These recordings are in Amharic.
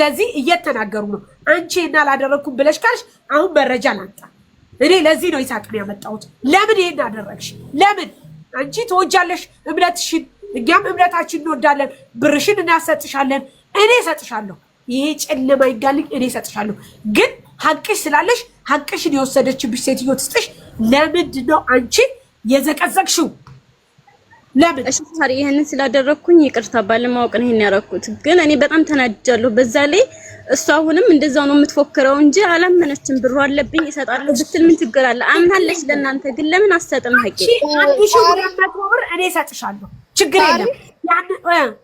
ለዚህ እየተናገሩ ነው። አንቺ እና ላደረኩም ብለሽ ካልሽ አሁን መረጃ ላንጣ። እኔ ለዚህ ነው ይሳቅን ያመጣሁት። ለምን ይሄን አደረግሽ? ለምን አንቺ ትወጃለሽ እምነትሽን፣ እኛም እምነታችን እንወዳለን። ብርሽን እናሰጥሻለን፣ እኔ እሰጥሻለሁ። ይሄ ጨለማ ይጋልኝ፣ እኔ እሰጥሻለሁ። ግን ሀቅሽ ስላለሽ ሀቅሽን የወሰደችብሽ ሴትዮ ትስጥሽ። ለምንድን ነው አንቺ የዘቀዘቅሽው? ለምን? እሺ ሳሪ ይሄንን ስላደረኩኝ ይቅርታ፣ ባለማወቅ ነው ይሄን ያደረኩት። ግን እኔ በጣም ተናድጃለሁ። በዛ ላይ እሷ አሁንም እንደዛው ነው የምትፎክረው እንጂ አላመነችም። ብሩ አለብኝ እሰጣለሁ ብትል ምን ችግር አለ? አምናለች ለእናንተ። ግን ለምን አሰጥም? ሀቂ ብር እኔ እሰጥሻለሁ፣ ችግር የለም።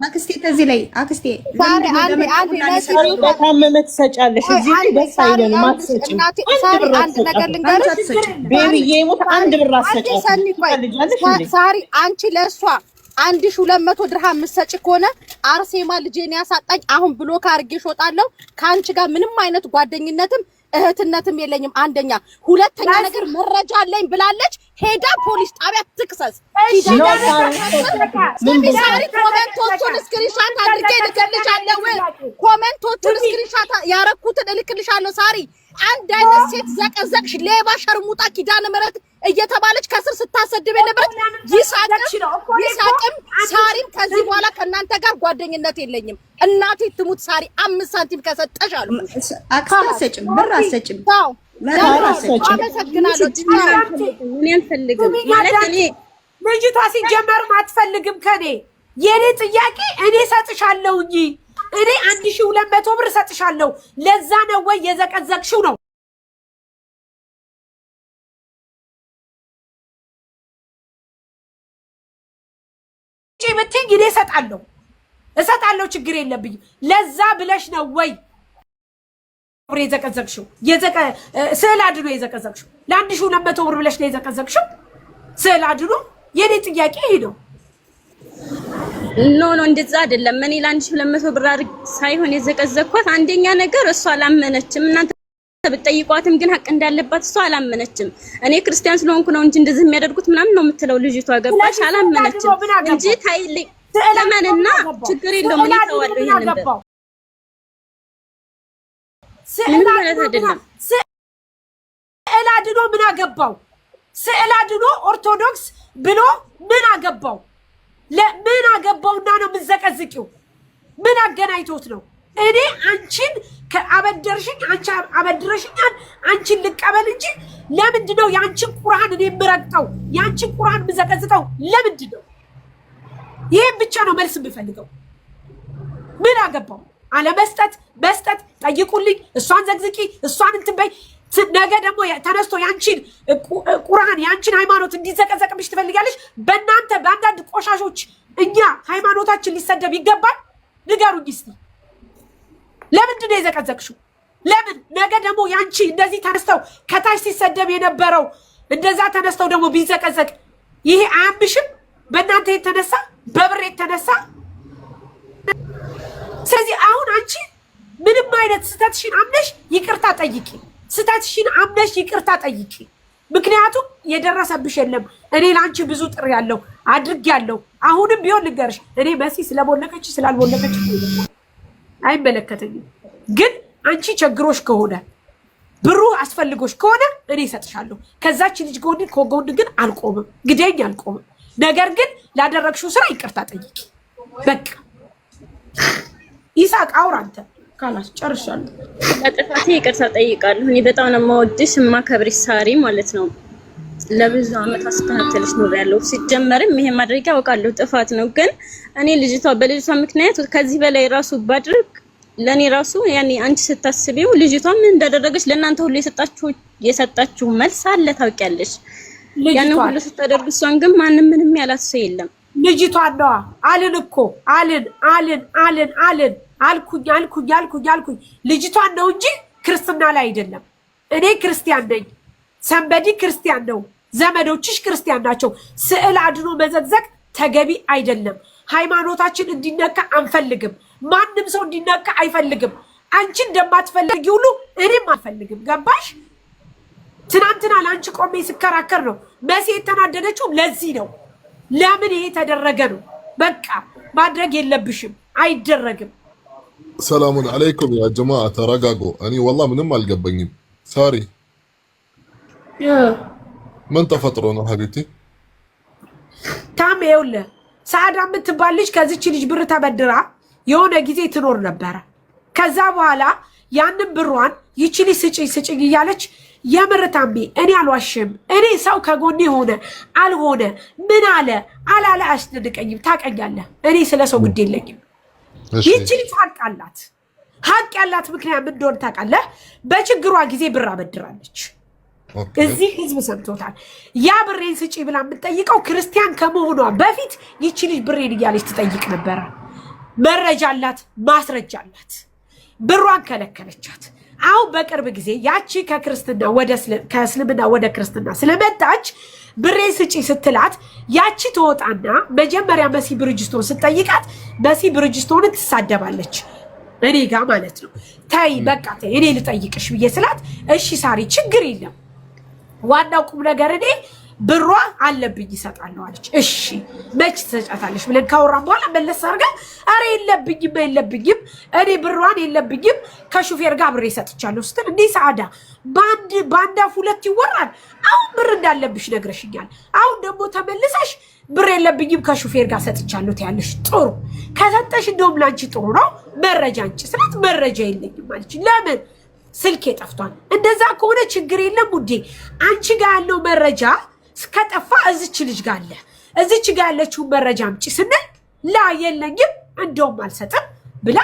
አክስቴ ከዚህ ላይ አክስቴ በታመመ ትሰጫለሽ። እዚህ ደስ አይለንም። አትሰጪም። አንድ ነገር ልንገርሽ ቤቢዬ ሞት አንድ ብር አትሰጪም። ሳሪ አንቺ ለእሷ 1200 ድርሃም ምሰጭ ከሆነ አርሴማ ልጄን ያሳጣኝ አሁን ብሎክ አድርጌሽ እወጣለሁ። ከአንቺ ጋር ምንም አይነት ጓደኝነትም እህትነትም የለኝም። አንደኛ፣ ሁለተኛ ነገር መረጃ አለኝ ብላለች። ሄዳ ፖሊስ ጣቢያ ትክሰስ። ሳሪ ኮሜንቶቹን ስክሪንሻት አድርጌ እልክልሻለሁ። ኮሜንቶቹን ስክሪንሻት ያረኩትን እልክልሻለሁ። ሳሪ አንድ አይነት ሴት ዘቀዘቅሽ፣ ሌባ፣ ሸርሙጣ፣ ኪዳነ ምህረት እየተባለች ከስር ስታሰድብ የነበረት ይሳቅም ሳሪም ከዚህ በኋላ ከእናንተ ጋር ጓደኝነት የለኝም። እናቴ ትሙት ሳሪ 5 ሳንቲም ከሰጠሽ አሉ አክሰጭም ብር አሰጭም አመሰግናለሁ። እኔ አልፈልግም ማለት እኔ ልጅቷ ሲጀመርም አትፈልግም ከኔ። የኔ ጥያቄ እኔ ሰጥሻለሁ እንጂ እኔ 1200 ብር ሰጥሻለሁ። ለዛ ነው ወይ የዘቀዘቅሽው ነው? ብትይኝ እኔ እሰጣለሁ፣ ችግር የለብኝም። ለዛ ብለሽ ነው ወይ ብር የዘቀዘቅሽው? ስዕል አድኖ የዘቀዘቅሽው ለ1200 ብር ብለሽ ነው የዘቀዘቅሽው? ስዕል አድኖ። የኔ ጥያቄ ይሄ ነው። ኖ እንደዛ አይደለም። እኔ ለ1200 ብር ሳይሆን የዘቀዘቅኳት አንደኛ ነገር እሷ አላመነችም። እናንተ ብትጠይቋትም ግን ሀቅ እንዳለባት እሷ አላመነችም። እኔ ክርስቲያን ስለሆንኩ ነው እንጂ እንደዚህ የሚያደርጉት ምናምን ነው የምትለው ልጅቷ። ገባሽ? አላመነችም እንጂ ታይልኝ ለማንና ችግር የለውም። እኔ ተዋለሁ ይሄን ነበር ስዕል ማለት አይደለም። ስዕል አድኖ ምን አገባው? ስዕል አድኖ ኦርቶዶክስ ብሎ ምን አገባው? ለምን አገባውና ነው የምትዘቀዝቂው? ምን አገናኝቶት ነው? እኔ አንቺን ከአበደርሽኝ አንቺ አበድረሽኛል፣ አንቺን ልቀበል እንጂ ለምንድን ነው የአንቺን ቁርአን እኔ የምረግጠው? የአንቺን ቁርአን የምዘቀዝቀው ለምንድን ነው? ይሄን ብቻ ነው መልስ የምፈልገው። ምን አገባው? አለመስጠት መስጠት፣ ጠይቁልኝ፣ እሷን ዘግዝቂ፣ እሷን እንትን በይ። ነገ ደግሞ ተነስቶ ያንቺን ቁርአን ያንቺን ሃይማኖት እንዲዘቀዘቅብሽ ትፈልጋለሽ? በእናንተ በአንዳንድ ቆሻሾች እኛ ሃይማኖታችን ሊሰደብ ይገባል? ንገሩኝ እስቲ። ለምንድን ነው የዘቀዘቅሽው? ለምን ነገ ደግሞ ያንቺ እንደዚህ ተነስተው ከታች ሲሰደብ የነበረው እንደዛ ተነስተው ደግሞ ቢዘቀዘቅ ይሄ አያምሽም? በእናንተ የተነሳ በብር የተነሳ። ስለዚህ አሁን አንቺ ምንም አይነት ስተትሽን አምነሽ ይቅርታ ጠይቂ። ስተትሽን አምነሽ ይቅርታ ጠይቂ። ምክንያቱም የደረሰብሽ የለም። እኔ ላንቺ ብዙ ጥሪ ያለው አድርግ ያለው አሁንም ቢሆን ልንገርሽ፣ እኔ መሲ ስለሞለከች ስላልሞለከች አይመለከተኝም። ግን አንቺ ቸግሮሽ ከሆነ ብሩ አስፈልጎሽ ከሆነ እኔ እሰጥሻለሁ። ከዛች ልጅ ጎን ግን አልቆምም፣ ግዴኝ አልቆምም። ነገር ግን ላደረግሽው ስራ ይቅርታ ጠይቂ። በቃ ይሳቅ አውራ አንተ ካላስ ጨርሻለሁ። ለጥፋቴ ይቅርታ ጠይቃለሁ። እኔ በጣም ነው የምወድሽ የማከብርሽ ሳሪ ማለት ነው። ለብዙ አመት አስተካክለሽ ነው ያለው። ሲጀመርም ይሄ ማድረግ ያውቃለሁ ጥፋት ነው። ግን እኔ በልጅቷ ምክንያት ከዚህ በላይ ራሱ ባድርግ ለኔ ራሱ ያኔ አንቺ ስታስቢው ልጅቷ ምን እንዳደረገች ለእናንተ ሁሉ የሰጣችሁ መልስ አለ ታውቂያለሽ። ያን ሁሉ ስታደርግ እሷን ግን ማንም ምንም ያላት ሰው የለም። ልጅቷ ነው አልን እኮ አልን አልኩኝ ልጅቷ ነው እንጂ ክርስትና ላይ አይደለም። እኔ ክርስቲያን ነኝ፣ ሰንበዲ ክርስቲያን ነው፣ ዘመዶችሽ ክርስቲያን ናቸው። ስዕል አድኖ መዘግዘግ ተገቢ አይደለም። ሃይማኖታችን እንዲነካ አንፈልግም። ማንም ሰው እንዲነካ አይፈልግም። አንቺ እንደማትፈልጊ ሁሉ እኔም አልፈልግም። ገባሽ? ትናንትና ለአንቺ ቆሜ ስከራከር ነው መሲ የተናደደችው። ለዚህ ነው ለምን ይሄ ተደረገ ነው። በቃ ማድረግ የለብሽም፣ አይደረግም። ሰላሙን አለይኩም ያ ጀማዓ ተረጋጉ። እኔ ወላሂ ምንም አልገባኝም። ሳሪ ምን ተፈጥሮ ነው ሀቢብቲ? ታም ይኸውልህ ሰዓዳ የምትባል ልጅ ከዚች ልጅ ብር ተበድራ የሆነ ጊዜ ትኖር ነበረ። ከዛ በኋላ ያንን ብሯን ይቺ ልጅ ስጭኝ እያለች የምር ታሜ እኔ አልዋሽም። እኔ ሰው ከጎኔ ሆነ አልሆነ ምን አለ አላለ አያስደንቀኝም። ታውቀኛለህ፣ እኔ ስለ ሰው ግድ የለኝም። ይቺ ልጅ ሀቅ ያላት ምክንያት ምን እንደሆነ ታውቃለህ? በችግሯ ጊዜ ብር አበድራለች። እዚህ ህዝብ ሰምቶታል። ያ ብሬን ስጪ ብላ የምትጠይቀው ክርስቲያን ከመሆኗ በፊት ይቺ ልጅ ብሬን እያለች ትጠይቅ ነበረ። መረጃ አላት፣ ማስረጃ አላት። ብሯን ከለከለቻት። አሁን በቅርብ ጊዜ ያቺ ከእስልምና ወደ ክርስትና ስለመጣች ብሬን ስጪ ስትላት ያቺ ተወጣና መጀመሪያ መሲ ብርጅስቶን ስትጠይቃት መሲ ብርጅስቶንን ትሳደባለች። እኔ ጋር ማለት ነው። ታይ በቃ ታይ እኔ ልጠይቅሽ ብዬ ስላት እሺ ሳሪ ችግር የለም ዋናው ቁም ነገር እኔ ብሯ አለብኝ ይሰጣለሁ አለች። እሺ መች ትሰጫታለሽ ብለን ካወራን በኋላ መለስ አድርጋ አረ የለብኝም እኔ ብሯን የለብኝም ከሹፌር ጋር ብሬ ሰጥቻለሁ ስትል እንዴ ሰዓዳ ባንዳ ሁለት ይወራል። አሁን ብር እንዳለብሽ ነግረሽኛል። አሁን ደግሞ ተመልሰሽ ብር የለብኝም ከሹፌር ጋር ሰጥቻለሁ ትያለሽ። ጥሩ ከሰጠሽ እንደውም ላንቺ ጥሩ ነው መረጃ አንቺ ስላት መረጃ የለኝም አለች። ለምን ስልኬ ጠፍቷል። እንደዛ ከሆነ ችግር የለም ውዴ አንቺ ጋር ያለው መረጃ እስከጠፋ እዚች ልጅ ጋር አለ። እዚች ጋር ያለችውን መረጃ አምጪ ስንል ላ የለኝም እንደውም አልሰጥም ብላ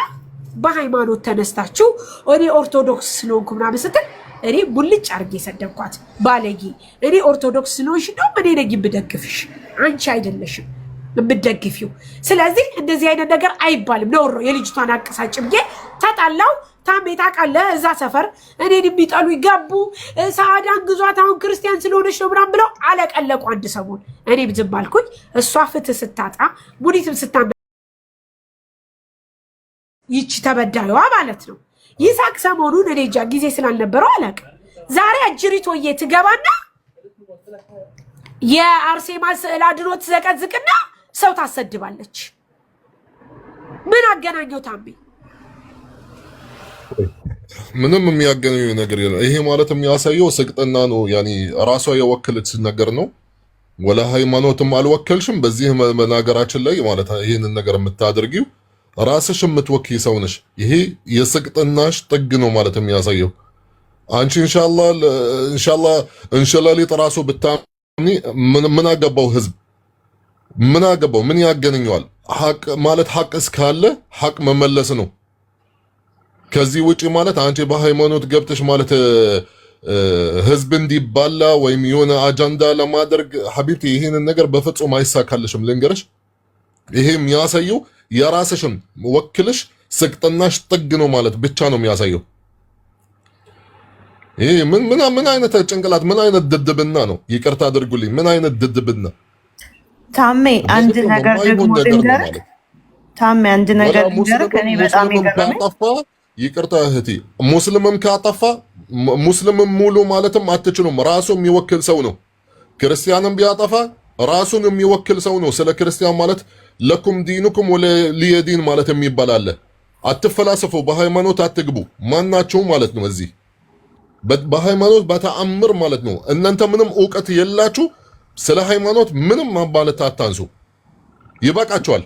በሃይማኖት ተነስታችሁ እኔ ኦርቶዶክስ ስለሆንኩ ምናምን ስትል እኔ ሙልጭ አድርጌ ሰደብኳት። ባለጌ እኔ ኦርቶዶክስ ስለሆንሽ እንደውም እኔ ነኝ የምደግፍሽ አንቺ አይደለሽም የምትደግፊው። ስለዚህ እንደዚህ አይነት ነገር አይባልም ነውር ነው። የልጅቷን አቀሳጭ ብዬ ተጣላው። ታሜ ታውቃለህ እዛ ሰፈር እኔን የሚጠሉ ይገቡ ሰዓዳን ግዟት አሁን ክርስቲያን ስለሆነች ነው ምናምን ብለው አለቀለቁ አንድ ሰሞን። እኔም ዝም አልኩኝ። እሷ ፍትህ ስታጣ ሙኒትም ይቺ ተበዳዩዋ ማለት ነው። ይሳቅ ሰሞኑን እኔ እንጃ ጊዜ ስላልነበረው አላውቅም። ዛሬ አጅሪቶዬ ትገባና የአርሴማ ስዕል አድኖ ትዘቀዝቅና ሰው ታሰድባለች። ምን አገናኘው ታሜ? ምንም የሚያገናኘው ነገር የለም። ይሄ ማለት የሚያሳየው ስቅጥና ነው። ያኒ ራሷ የወከለች ነገር ነው። ወላ ሃይማኖትም አልወከልሽም። በዚህ መናገራችን ላይ ማለት ይሄንን ነገር የምታደርጊው ራስሽ የምትወክይ ሰው ነሽ። ይሄ የስቅጥናሽ ጥግ ነው ማለት የሚያሳየው። አንቺ ኢንሻአላህ እንሸላሊጥ ራሱ ብታምኒ ምን አገባው ህዝብ? ምን አገባው? ምን ያገናኘዋል? ሐቅ ማለት ሐቅ እስካለ ሐቅ መመለስ ነው። ከዚህ ውጪ ማለት አንቺ በሃይማኖት ገብተሽ ማለት ህዝብ እንዲባላ ወይም የሆነ አጀንዳ ለማድረግ ሐቢብቲ ይሄንን ነገር በፍጹም አይሳካልሽም። ልንገርሽ፣ ይሄ የሚያሳየው የራስሽን ወክልሽ ስቅጥናሽ ጥግ ነው ማለት ብቻ ነው የሚያሳየው። ይሄ ምን አይነት ጭንቅላት ምን አይነት ድድብና ነው? ይቅርታ አድርጉልኝ፣ ምን አይነት ድድብና። ታሜ አንድ ነገር ደግሞ ልንገርህ፣ ታሜ አንድ ነገር ልንገርህ፣ ከኔ በጣም ይገርመኝ። ይቅርታ እህቴ፣ ሙስሊምም ካጠፋ ሙስሊምም ሙሉ ማለትም አትችሉም። ራሱ የሚወክል ሰው ነው። ክርስቲያንም ቢያጠፋ ራሱን የሚወክል ሰው ነው። ስለ ክርስቲያን ማለት ለኩም ዲኑኩም ወሊየ ዲን ማለት የሚባል አለ። አትፈላሰፉ፣ በሃይማኖት አትግቡ ማናቸው ማለት ነው። እዚህ በሃይማኖት በተአምር ማለት ነው። እናንተ ምንም እውቀት የላችሁ ስለ ሃይማኖት ምንም ማለት አታንሱ። ይበቃችኋል።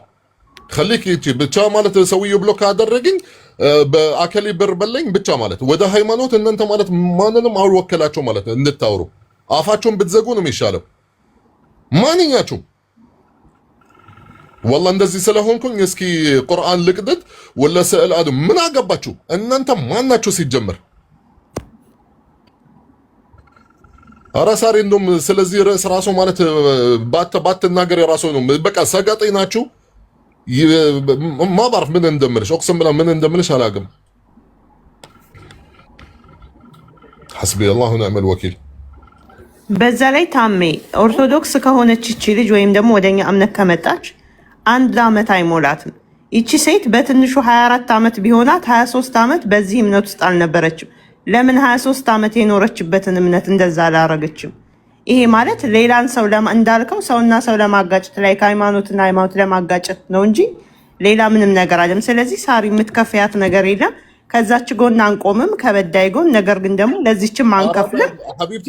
خليك يجي ብቻ ማለት ሰውዬው ብሎ ካደረገኝ በአከሊ ብር በለኝ ብቻ ማለት ወደ ሃይማኖት እናንተ ማለት ማንንም አልወከላችሁ ማለት ነው። እንድታወሩ አፋችሁን ብትዘጉ ነው የሚሻለው። ማንኛችሁም والله እንደዚህ ስለሆንኩኝ እስኪ ቁርአን ልቅደት ወላ ስዕል አዱ ምን አገባችሁ እናንተ ማናችሁ ሲጀመር? አራሳሪ እንደም ስለዚህ ርዕስ ራሱ ማለት ባትናገር የራሱ ነው። በቃ ሰጋጤ ናችሁ። ما بعرف من ندمرش اقسم بالله من ندمرش هلاقم حسبي الله ونعم الوكيل በዛ ላይ ታሜ ኦርቶዶክስ ከሆነች እቺ ልጅ ወይም ደግሞ ወደኛ እምነት ከመጣች 1 አመት አይሞላትም። እቺ ሴት በትንሹ 24 አመት ቢሆናት 23 አመት በዚህ እምነት ውስጥ አልነበረችም። ለምን 23 አመት የኖረችበትን እምነት እንደዛ አላረገችም? ይሄ ማለት ሌላን ሰው እንዳልከው ሰውና ሰው ለማጋጨት ላይ ሃይማኖትና ሃይማኖት ለማጋጨት ነው እንጂ ሌላ ምንም ነገር አለም። ስለዚህ ሳሪ የምትከፍያት ነገር የለም። ከዛች ጎን አንቆምም ከበዳይ ጎን። ነገር ግን ደግሞ ለዚችም አንከፍልም።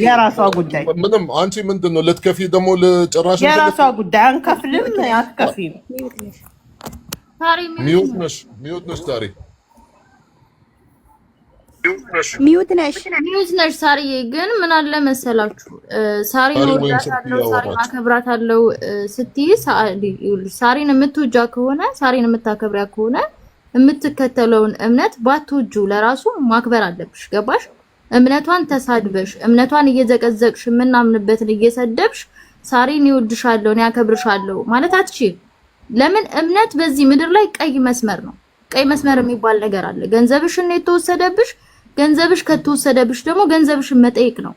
የራሷ ጉዳይ ምንም። አንቺ ምንድነው ልትከፊ ደግሞ ለጭራሽ የራሷ ጉዳይ። አንከፍልም፣ አትከፊም። ሚውት ነሽ ታሪ ሚውት ነሽ ሳሪዬ። ግን ምን አለ መሰላችሁ ሳሪን ወዳታለሁ፣ ሳሪን አከብራታለሁ ስትይ ሳሪን የምትወጃ ከሆነ ሳሪን የምታከብሪያ ከሆነ የምትከተለውን እምነት ባትወጁ ለራሱ ማክበር አለብሽ። ገባሽ? እምነቷን ተሳድበሽ እምነቷን እየዘቀዘቅሽ የምናምንበትን እየሰደብሽ ሳሪን ይወድሻለሁ እኔ ያከብርሻለሁ ማለት አትችይም። ለምን? እምነት በዚህ ምድር ላይ ቀይ መስመር ነው። ቀይ መስመር የሚባል ነገር አለ። ገንዘብሽን የተወሰደብሽ፣ ገንዘብሽ ከተወሰደብሽ ደግሞ ገንዘብሽን መጠየቅ ነው።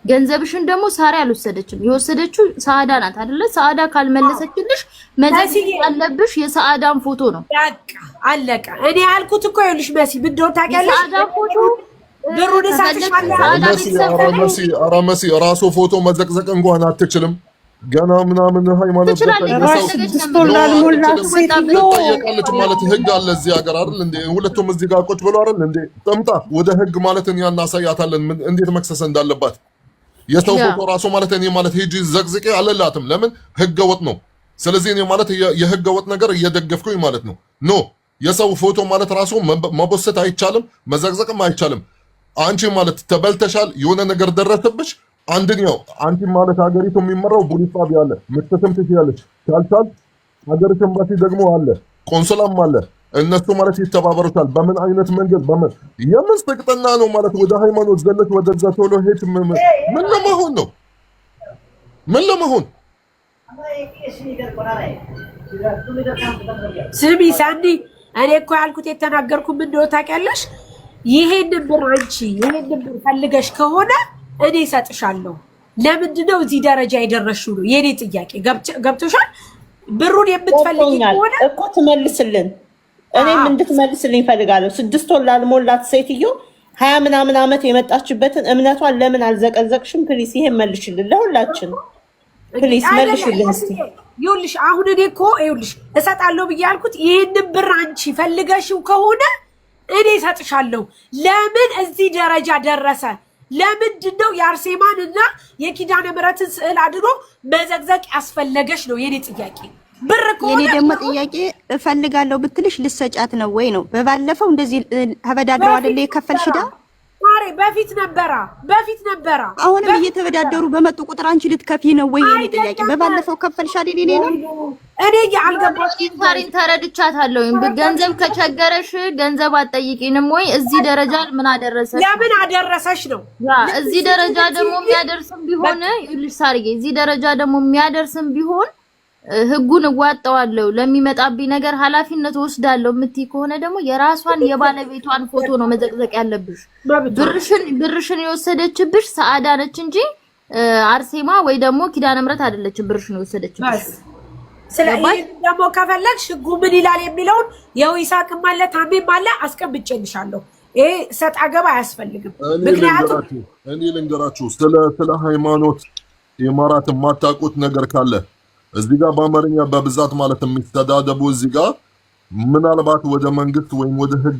ገንዘብሽን ደግሞ ሳሪ አልወሰደችም። የወሰደችው ሰዓዳ ናት አይደለ? ሰዓዳ ካልመለሰችልሽ መዘግየት ያለብሽ የሰዓዳን ፎቶ ነው። በቃ አለቀ። እኔ ያልኩት እኮ ይኸውልሽ መሲ ብድሮ ታውቂያለሽ። ሰዓዳ ፎቶ ብሩን እሳትሻለሁ። ኧረ መሲ ራሱ ፎቶ መዘቅዘቅ እንኳን አትችልም። ገና ምናምን ሃይማኖት ትጠየቃለች ማለት ህግ አለ እዚህ ሀገር አይደል እንዴ? ሁለቱም እዚህ ጋር ቁጭ ብሎ አይደል እንዴ? ጥምጣ ወደ ህግ ማለት እኛ እናሳያታለን እንዴት መክሰስ እንዳለባት። የሰው ፎቶ ራሱ ማለት እኔ ማለት ሂጂ ዘቅዝቄ አለላትም። ለምን? ህገ ወጥ ነው። ስለዚህ እኔ ማለት የህገ ወጥ ነገር እየደገፍኩኝ ማለት ነው። ኖ የሰው ፎቶ ማለት ራሱ መቦሰት አይቻልም፣ መዘቅዘቅም አይቻልም። አንቺ ማለት ተበልተሻል፣ የሆነ ነገር ደረሰብሽ። አንደኛው አንቺ ማለት ሀገሪቱ የሚመራው ፖሊስ ጣቢያ አለ፣ ምትተም ትችያለሽ። ካልቻል ሀገር ኤምባሲ ደግሞ አለ፣ ቆንስላም አለ። እነሱ ማለት ይተባበሩታል። በምን አይነት መንገድ የምን ስቅጥና ነው ማለት ወደ ሃይማኖት ዘለች ወደዛ ቶሎ ሄድ ምን ለመሆን ነው? ምን ለመሆን? ስሚ ሳንዲ፣ እኔ እኮ ያልኩት የተናገርኩ ምን እንደሆነ ታውቂያለሽ? ይሄንን ብር አንቺ ይሄንን ብር ፈልገሽ ከሆነ እኔ እሰጥሻለሁ። ለምንድን ነው እዚህ ደረጃ የደረስሽው ነው የኔ ጥያቄ። ገብቶሻል? ብሩን የምትፈልጊ ከሆነ እኮ ትመልስልን። እኔም እንድትመልስልኝ እፈልጋለሁ። 6 ወር ላልሞላት ሴትዮ 20 ምናምን ዓመት የመጣችበትን እምነቷን ለምን አልዘቀዘቅሽም? ፕሊስ ይሄን መልሽልን፣ ለሁላችን ፕሊስ መልሽልን እስቲ። ይኸውልሽ አሁን እኔ እኮ ይኸውልሽ እሰጣለሁ ብዬ ያልኩት ይሄንን ብር አንቺ ፈልገሽው ከሆነ እኔ እሰጥሻለሁ። ለምን እዚህ ደረጃ ደረሰ? ለምንድን ነው የአርሴማን እና የኪዳነ ምሕረትን ስዕል አድሮ መዘግዘቅ ያስፈለገሽ ነው የኔ ጥያቄ። ብር ከሆነ የኔ ደግሞ ጥያቄ እፈልጋለሁ ብትልሽ ልሰጫት ነው ወይ ነው? በባለፈው እንደዚህ ተበዳድረው አይደለ የከፈልሽ ዳ ማሬ በፊት ነበራ። አሁንም እየተበዳደሩ በመጡ ቁጥር አንቺ ልትከፊ ነው ወይ? የኔ ጥያቄ በባለፈው ከፈልሽ አይደል? እኔ አልገባሽም። ሳሪን ተረድቻታለሁ። ገንዘብ ከቸገረሽ ገንዘብ አትጠይቂንም ወይ? እዚህ ደረጃ ምን አደረሰሽ? ለምን አደረሰሽ ነው። እዚህ ደረጃ ደግሞ የሚያደርስም ቢሆን ይልሽ ሳርዬ፣ እዚህ ደረጃ ደግሞ የሚያደርስም ቢሆን ህጉን እዋጣዋለሁ፣ ለሚመጣብኝ ነገር ኃላፊነት ወስዳለሁ የምትይ ከሆነ ደግሞ የራሷን የባለቤቷን ፎቶ ነው መዘቅዘቅ ያለብሽ። ብርሽን የወሰደችብሽ ሰዓዳ ነች እንጂ አርሴማ ወይ ደግሞ ኪዳነ ምሕረት አይደለችም ብርሽን የወሰደችብሽ። ስለዚህ ደግሞ ከፈለግሽ ህጉ ምን ይላል የሚለውን የይሳቅም አለ ታሜም አለ አስቀምጬልሻለሁ። ይሄ ሰጥ አገባ አያስፈልግም። ምክንያቱም እኔ ልንገራችሁ ስለ ሃይማኖት የማራት የማታውቁት ነገር ካለ እዚህ ጋር በአማርኛ በብዛት ማለት የሚስተዳደቡ እዚህ ጋር ምናልባት ወደ መንግስት ወይም ወደ ህግ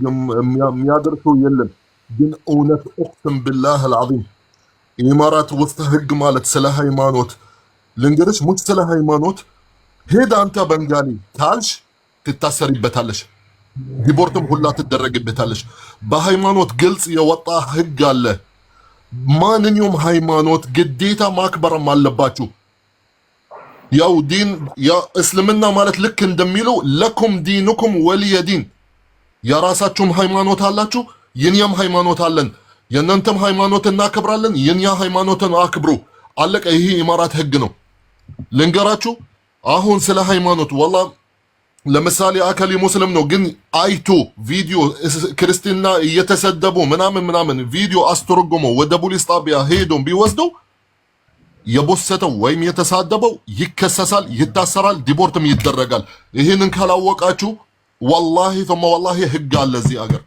የሚያደርሰው የለም። ግን እውነት እቅስም ቢላህ አልዓዚም ኢማራት ውስጥ ህግ ማለት ስለ ሃይማኖት ልንገርሽ፣ ሙች ስለ ሃይማኖት ሄድ አንተ በንጋሊ ካልሽ ትታሰሪበታለሽ፣ ዲፖርትም ሁላ ትደረግበታለሽ። በሃይማኖት ግልጽ የወጣ ህግ አለ። ማንኛውም ሃይማኖት ግዴታ ማክበርም አለባችሁ። ያው ዲን ያ እስልምና ማለት ልክ እንደሚለው ለኩም ዲኑኩም ወሊየ ዲን፣ የራሳችሁም ሃይማኖት አላችሁ፣ የኛም ሃይማኖት አለን። የእናንተም ሃይማኖት እናከብራለን፣ የኛ ሃይማኖትን አክብሩ። አለቀ። ይሄ ኢማራት ህግ ነው። ልንገራችሁ አሁን ስለ ሃይማኖት ወላ ለምሳሌ አከሊ ሙስሊም ነው ግን አይቶ ቪዲዮ ክርስቲና እየተሰደቡ ምናምን ቪዲዮ አስተረጎሞ ወደ ፖሊስ ጣቢያ ሄዶ ቢወስደው የቦሰተው ወይም የተሳደበው ይከሰሳል፣ ይታሰራል፣ ዲፖርትም ይደረጋል። ይህንን ካላወቃችሁ ወላሂ ثم والله ህግ አለ እዚህ ሀገር።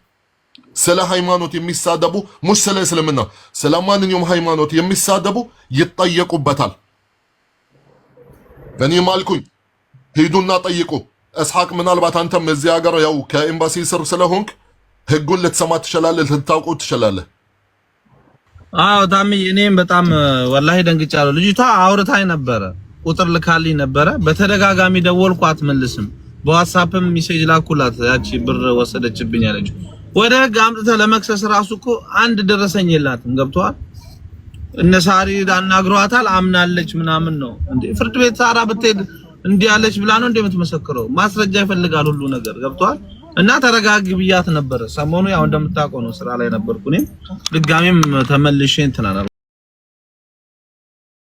ስለ ሃይማኖት የሚሳደቡ ሙሽ ስለ እስልምና ስለ ማንኛውም ሃይማኖት የሚሳደቡ ይጠየቁበታል። እኔ ማልኩኝ ሂዱና ጠይቁ። እስሐቅ ምናልባት አንተም እዚህ ሀገር ያው ከኤምባሲ ስር ስለሆንክ ህጉን ልትሰማ ትችላለህ፣ ልታውቀው ትችላለህ። አዎ ታሚ እኔም በጣም ወላሂ ደንግጫለሁ። ልጅቷ አውርታኝ ነበረ፣ ቁጥር ልካልኝ ነበረ። በተደጋጋሚ ደወልኩ አትመልስም። በዋትስአፕም ሜሴጅ ላኩላት ያቺ ብር ወሰደችብኝ ያለች። ወደ ህግ አምጥተህ ለመክሰስ ራሱ እኮ አንድ ደረሰኝ የላትም። ገብቷል። እነ ሳሪ አናግሯታል፣ አምናለች ምናምን ነው እንዴ። ፍርድ ቤት ሳራ ብትሄድ እንዲህ ያለች ብላ ነው እንደምትመሰክረው። ማስረጃ ይፈልጋል ሁሉ ነገር። ገብቷል። እና ተረጋጊ ብያት ነበረ። ሰሞኑ ያው እንደምታውቀው ነው ስራ ላይ ነበርኩ እኔም ድጋሜም ተመልሼ እንትና